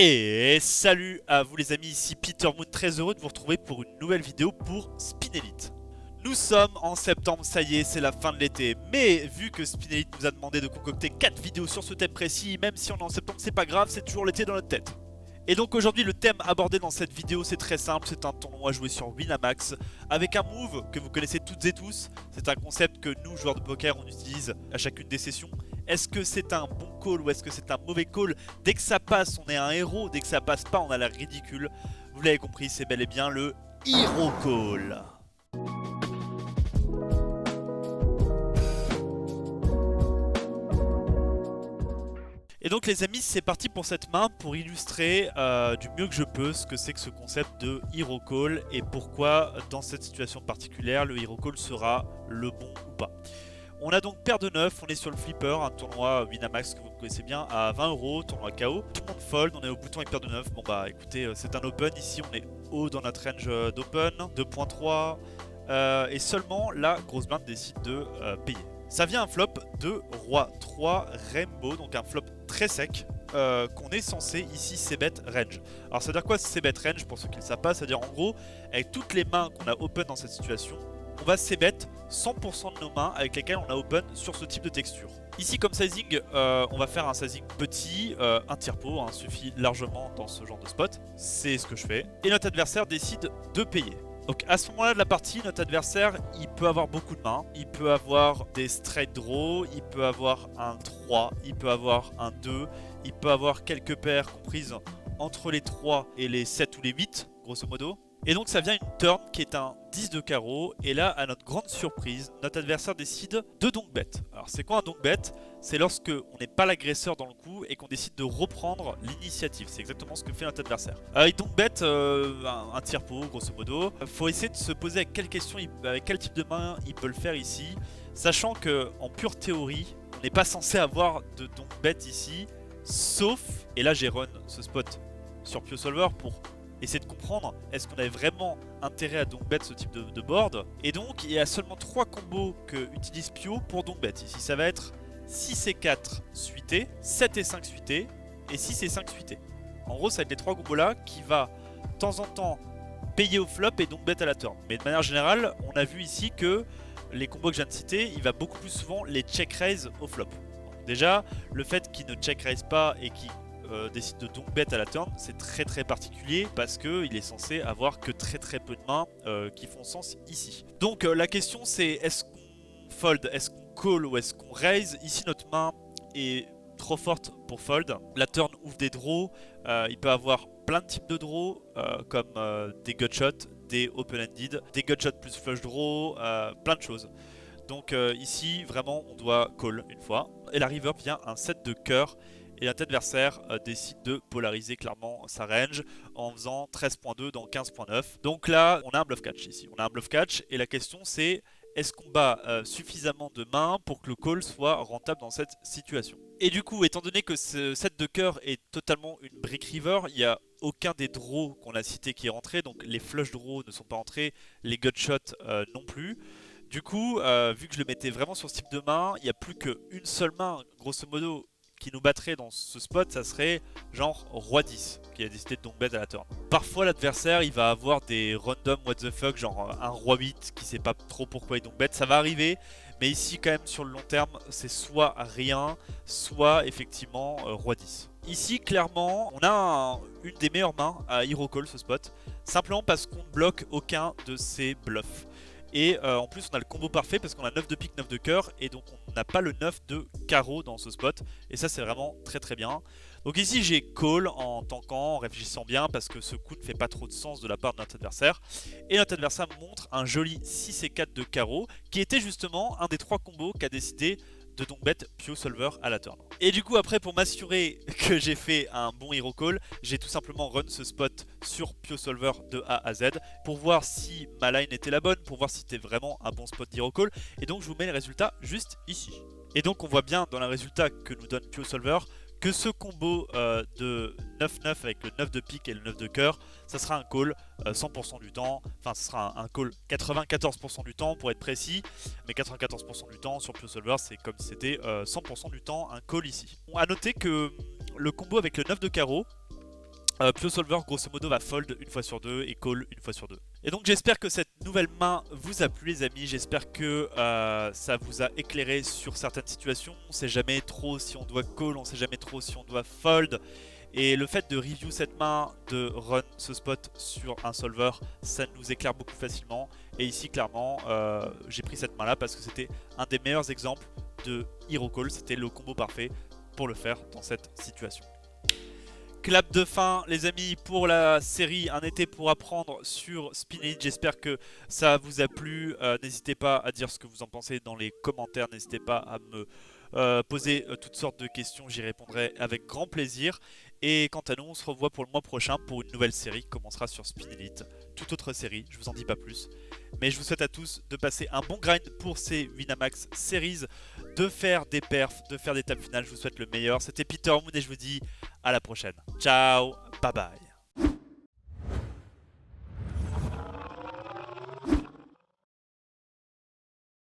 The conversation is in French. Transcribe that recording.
Et salut à vous les amis, ici Peter Moon, très heureux de vous retrouver pour une nouvelle vidéo pour Spin Elite. Nous sommes en septembre, ça y est, c'est la fin de l'été. Mais vu que Spin Elite nous a demandé de concocter 4 vidéos sur ce thème précis, même si on est en septembre, c'est pas grave, c'est toujours l'été dans notre tête. Et donc aujourd'hui le thème abordé dans cette vidéo c'est très simple, c'est un tournoi joué sur Winamax avec un move que vous connaissez toutes et tous. C'est un concept que nous joueurs de poker on utilise à chacune des sessions. Est-ce que c'est un bon call ou est-ce que c'est un mauvais call? Dès que ça passe on est un héros, dès que ça passe pas on a l'air ridicule. Vous l'avez compris, c'est bel et bien le Hero Call. Et donc les amis, c'est parti pour cette main pour illustrer du mieux que je peux ce que c'est que ce concept de Hero Call et pourquoi dans cette situation particulière le Hero Call sera le bon ou pas. On a donc paire de 9, on est sur le flipper, un tournoi Winamax que vous connaissez bien à 20 €, tournoi KO. Tout le monde fold, on est au bouton avec paire de 9. Bon bah écoutez, c'est un open, ici on est haut dans notre range d'open, 2.3. Et seulement la grosse blinde décide de payer. Ça vient un flop de Roi 3 Rainbow, donc un flop très sec qu'on est censé ici c-bet range. Alors ça veut dire quoi c-bet range pour ceux qui ne le savent pas? C'est-à-dire en gros, avec toutes les mains qu'on a open dans cette situation, on va c-bet 100% de nos mains avec lesquelles on a open sur ce type de texture. Ici comme sizing, on va faire un sizing petit, un tire-pot, hein, suffit largement dans ce genre de spot. C'est ce que je fais. Et notre adversaire décide de payer. Donc à ce moment-là de la partie, notre adversaire, il peut avoir beaucoup de mains. Il peut avoir des straight draw, il peut avoir un 3, il peut avoir un 2, il peut avoir quelques paires comprises entre les 3 et les 7 ou les 8, grosso modo. Et donc ça vient une turn qui est un 10 de carreau. Et là, à notre grande surprise, notre adversaire décide de donc bet. Alors c'est quoi un donc bet? C'est lorsque on n'est pas l'agresseur dans le coup et qu'on décide de reprendre l'initiative. C'est exactement ce que fait notre adversaire. Il donc bet un tire-pot, grosso modo. Faut essayer de se poser avec quelle question, avec quel type de main il peut le faire ici. Sachant que en pure théorie, on n'est pas censé avoir de donc bet ici. Sauf, et là j'ai run ce spot sur PioSolver pour essayer de comprendre est-ce qu'on avait vraiment intérêt à donc bet ce type de board. Et donc il y a seulement 3 combos que utilise Pio pour donc bet. Ici ça va être 6 et 4 suité, 7 et 5 suité et 6 et 5 suité. En gros ça va être les 3 combos là qui va de temps en temps payer au flop et donc bet à la turn. Mais de manière générale on a vu ici que les combos que je viens de citer, il va beaucoup plus souvent les check raise au flop. Donc déjà le fait qu'il ne check raise pas et qu'il décide de donc bet à la turn, c'est très particulier parce qu'il est censé avoir que très peu de mains qui font sens ici. Donc la question c'est est-ce qu'on fold, est-ce qu'on call ou est-ce qu'on raise? Ici notre main est trop forte pour fold. La turn ouvre des draws, il peut avoir plein de types de draws comme des gutshots, des open-ended, des gutshots plus flush draw, plein de choses. Donc ici vraiment on doit call une fois. Et la river vient un set de cœur. Et notre adversaire décide de polariser clairement sa range en faisant 13.2 dans 15.9. Donc là, on a un bluff catch ici. On a un bluff catch et la question c'est est-ce qu'on bat suffisamment de mains pour que le call soit rentable dans cette situation? Et du coup, étant donné que ce set de cœur est totalement une brick river, il n'y a aucun des draws qu'on a cité qui est rentré. Donc les flush draws ne sont pas entrés, les gutshots non plus. Du coup, vu que je le mettais vraiment sur ce type de main, il n'y a plus qu'une seule main, grosso modo, qui nous battrait dans ce spot, ça serait genre Roi 10 qui a décidé de donc bet à la turn. Parfois l'adversaire il va avoir des random what the fuck, genre un Roi 8 qui sait pas trop pourquoi il donc bet, ça va arriver. Mais ici quand même sur le long terme c'est soit rien, soit effectivement Roi 10. Ici clairement on a une des meilleures mains à Hero Call ce spot, simplement parce qu'on ne bloque aucun de ses bluffs. Et en plus on a le combo parfait parce qu'on a 9 de pique, 9 de cœur et donc on n'a pas le 9 de carreau dans ce spot. Et ça c'est vraiment très bien. Donc ici j'ai call en tankant, en réfléchissant bien parce que ce coup ne fait pas trop de sens de la part de notre adversaire. Et notre adversaire montre un joli 6 et 4 de carreau qui était justement un des 3 combos qu'a décidé de donc bet PioSolver à la turn. Et du coup après pour m'assurer que j'ai fait un bon hero call, j'ai tout simplement run ce spot sur PioSolver de A à Z pour voir si ma line était la bonne, pour voir si c'était vraiment un bon spot d'hero call. Et donc je vous mets les résultats juste ici. Et donc on voit bien dans le résultat que nous donne PioSolver que ce combo de 9-9 avec le 9 de pique et le 9 de cœur, ça sera un call 100% du temps, enfin ce sera un call 94% du temps pour être précis, mais 94% du temps sur PioSolver c'est comme si c'était 100% du temps un call ici. A noter que le combo avec le 9 de carreau, Piosolver grosso modo va fold une fois sur deux et call une fois sur deux. Et donc j'espère que cette nouvelle main vous a plu les amis, j'espère que ça vous a éclairé sur certaines situations. On sait jamais trop si on doit call, on sait jamais trop si on doit fold. Et le fait de review cette main, de run ce spot sur un solver, ça nous éclaire beaucoup facilement. Et ici clairement j'ai pris cette main là parce que c'était un des meilleurs exemples de hero call, c'était le combo parfait pour le faire dans cette situation. Clap de fin les amis pour la série Un été pour apprendre sur Spinelite. J'espère que ça vous a plu. N'hésitez pas à dire ce que vous en pensez dans les commentaires. N'hésitez pas à me poser toutes sortes de questions. J'y répondrai avec grand plaisir. Et quant à nous, on se revoit pour le mois prochain pour une nouvelle série qui commencera sur Spinelite. Toute autre série, je vous en dis pas plus. Mais je vous souhaite à tous de passer un bon grind pour ces Winamax Series, de faire des perfs, de faire des tables finales. Je vous souhaite le meilleur. C'était Peter Moon et je vous dis à la prochaine. Ciao, bye bye.